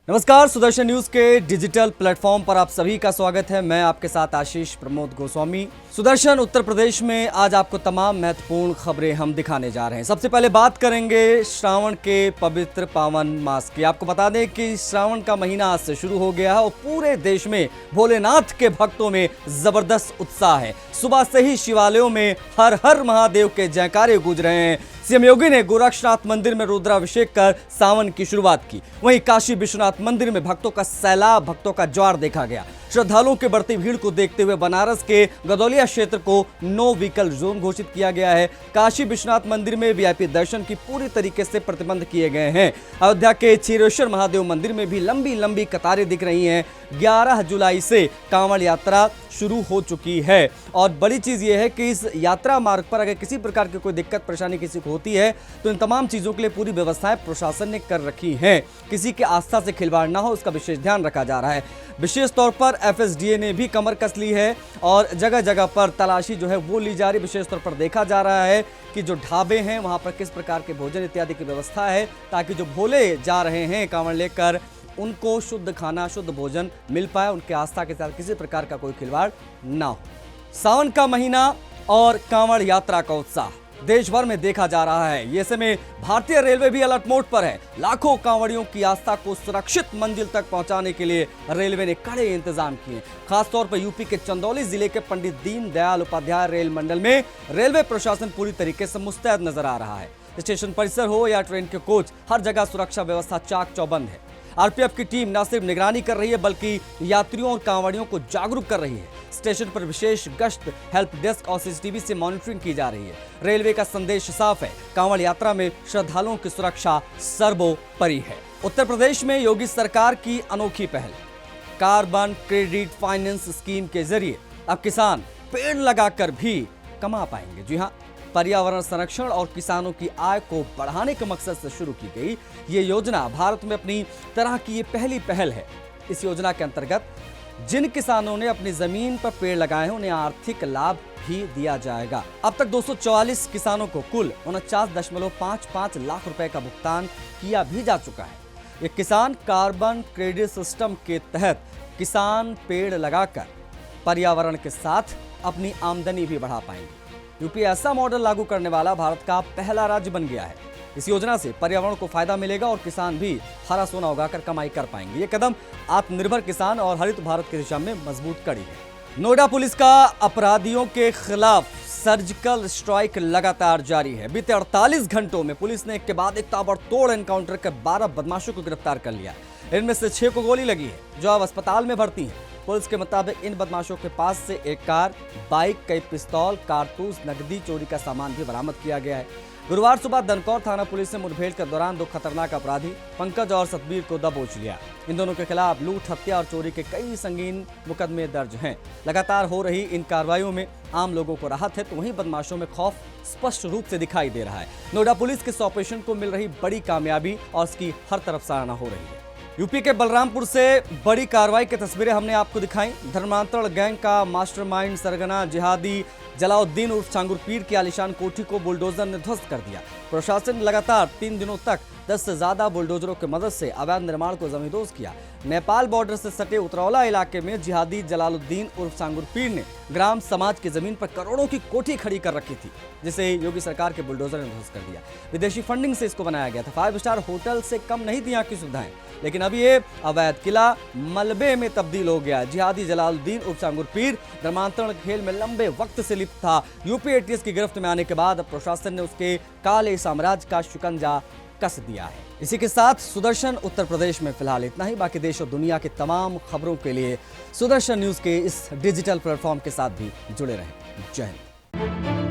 नमस्कार, सुदर्शन न्यूज के digital platform पर आप सभी का स्वागत है। मैं आपके साथ आशीष प्रमोद गोस्वामी। सुदर्शन उत्तर प्रदेश में आज आपको तमाम महत्वपूर्ण खबरें हम दिखाने जा रहे हैं। सबसे पहले बात करेंगे श्रावण के पवित्र पावन मास की। आपको बता दें कि श्रावण का महीना आज से शुरू हो गया है और पूरे देश में भोलेनाथ के भक्तों में जबरदस्त उत्साह है। सुबह से ही शिवालयों में हर हर महादेव के जयकारे गूंज रहे हैं। सीएम योगी ने गोरक्षनाथ मंदिर में रुद्राभिषेक कर सावन की शुरुआत की। वहीं काशी विश्वनाथ मंदिर में भक्तों का सैलाब, भक्तों का ज्वार देखा गया। श्रद्धालुओं के बढ़ती भीड़ को देखते हुए बनारस के गदौलिया क्षेत्र को नो व्हीकल जोन घोषित किया गया है। काशी विश्वनाथ मंदिर में वीआईपी दर्शन की पूरी तरीके से प्रतिबंध किए गए हैं। अयोध्या के क्षीरेश्वर महादेव मंदिर में भी लंबी लंबी कतारें दिख रही हैं। 11 जुलाई से कांवड़ यात्रा शुरू हो चुकी है और बड़ी चीज ये है कि इस यात्रा मार्ग पर अगर किसी प्रकार की कोई दिक्कत परेशानी किसी को होती है तो इन तमाम चीजों के लिए पूरी व्यवस्थाएं प्रशासन ने कर रखी हैं। किसी की आस्था से खिलवाड़ ना हो, उसका विशेष ध्यान रखा जा रहा है। विशेष तौर पर एफएसडीए ने भी कमर कस ली है और जगह जगह पर तलाशी जो है वो ली जा रही। विशेष तौर पर देखा जा रहा है कि जो ढाबे हैं वहां पर किस प्रकार के भोजन इत्यादि की व्यवस्था है, ताकि जो भोले जा रहे हैं कांवड़ लेकर उनको शुद्ध खाना, शुद्ध भोजन मिल पाए, उनके आस्था के साथ किसी प्रकार का कोई खिलवाड़ ना हो। सावन का महीना और कांवड़ यात्रा का उत्साह देश भर में देखा जा रहा है। ऐसे में भारतीय रेलवे भी अलर्ट मोड पर है। लाखों कांवड़ियों की आस्था को सुरक्षित मंजिल तक पहुंचाने के लिए रेलवे ने कड़े इंतजाम किए। खासतौर पर यूपी के चंदौली जिले के पंडित दीनदयाल उपाध्याय रेल मंडल में रेलवे प्रशासन पूरी तरीके से मुस्तैद नजर आ रहा है। स्टेशन परिसर हो या ट्रेन के कोच, हर जगह सुरक्षा व्यवस्था चाक चौबंद है। आरपीएफ की टीम न सिर्फ निगरानी कर रही है बल्कि यात्रियों और कांवड़ियों को जागरूक कर रही है। स्टेशन पर विशेष गश्त, हेल्प डेस्क और सीसीटीवी से मॉनिटरिंग की जा रही है। रेलवे का संदेश साफ है, कांवड़ यात्रा में श्रद्धालुओं की सुरक्षा सर्वोपरि है। उत्तर प्रदेश में योगी सरकार की अनोखी पहल, कार्बन क्रेडिट फाइनेंस स्कीम के जरिए अब किसान पेड़ लगाकर भी कमा पाएंगे। जी हाँ, पर्यावरण संरक्षण और किसानों की आय को बढ़ाने के मकसद से शुरू की गई ये योजना भारत में अपनी तरह की ये पहली पहल है। इस योजना के अंतर्गत जिन किसानों ने अपनी जमीन पर पेड़ लगाए हैं उन्हें आर्थिक लाभ भी दिया जाएगा। अब तक 244 किसानों को कुल 49.55 लाख रुपए का भुगतान किया भी जा चुका है। ये किसान कार्बन क्रेडिट सिस्टम के तहत किसान पेड़ लगाकर पर्यावरण के साथ अपनी आमदनी भी बढ़ा पाएंगे। यूपी ऐसा मॉडल लागू करने वाला भारत का पहला राज्य बन गया है। इस योजना से पर्यावरण को फायदा मिलेगा और किसान भी हरा सोना उगाकर कमाई कर पाएंगे। ये कदम आत्मनिर्भर किसान और हरित भारत की दिशा में मजबूत कड़ी है। नोएडा पुलिस का अपराधियों के खिलाफ सर्जिकल स्ट्राइक लगातार जारी है। बीते 48 घंटों में पुलिस ने एक के बाद एक ताबड़तोड़ एनकाउंटर कर 12 बदमाशों को गिरफ्तार कर लिया। इनमें से 6 को गोली लगी है जो अब अस्पताल में भर्ती हैं। पुलिस के मुताबिक इन बदमाशों के पास से एक कार, बाइक, कई पिस्तौल, कारतूस, नकदी, चोरी का सामान भी बरामद किया गया है। गुरुवार सुबह दनकौर थाना पुलिस ने मुठभेड़ के दौरान 2 खतरनाक अपराधी पंकज और सतबीर को दबोच लिया। इन दोनों के खिलाफ लूट, हत्या और चोरी के कई संगीन मुकदमे दर्ज हैं। लगातार हो रही इन कार्रवाइयों में आम लोगों को राहत है तो वहीं बदमाशों में खौफ स्पष्ट रूप से दिखाई दे रहा है। नोएडा पुलिस के इस ऑपरेशन को मिल रही बड़ी कामयाबी और इसकी हर तरफ सराहना हो रही है। यूपी के बलरामपुर से बड़ी कार्रवाई की तस्वीरें हमने आपको दिखाई। धर्मांतरण गैंग का मास्टरमाइंड सरगना जिहादी जलाउद्दीन उर्फ छांगुर पीर की आलीशान कोठी को बुलडोजर ने ध्वस्त कर दिया। प्रशासन ने लगातार 3 दिनों तक 10 से ज्यादा बुलडोजरों की मदद से अवैध निर्माण को जमींदोज किया। नेपाल बॉर्डर से सटे उतरौला इलाके में जिहादी जलालुद्दीन उर्फ छांगुर पीर ने ग्राम समाज की जमीन पर करोड़ों की कोठी खड़ी कर रखी थी, जिसे योगी सरकार के बुलडोजर ने ध्वस्त कर दिया। विदेशी फंडिंग से इसको बनाया गया था। 5 स्टार होटल से कम नहीं थी यहाँ की सुविधाएं, लेकिन अब ये अवैध किला मलबे में तब्दील हो गया। जिहादी जलालुद्दीन उर्फ छांगुर पीर धर्मांतरण खेल में लंबे वक्त से लिप्त था। यूपी एटीएस की गिरफ्त में आने के बाद प्रशासन ने उसके काले साम्राज्य का शिकंजा कस दिया है। इसी के साथ सुदर्शन उत्तर प्रदेश में फिलहाल इतना ही। बाकी देश और दुनिया की तमाम खबरों के लिए सुदर्शन न्यूज के इस डिजिटल प्लेटफॉर्म के साथ भी जुड़े रहें। जय हिंद।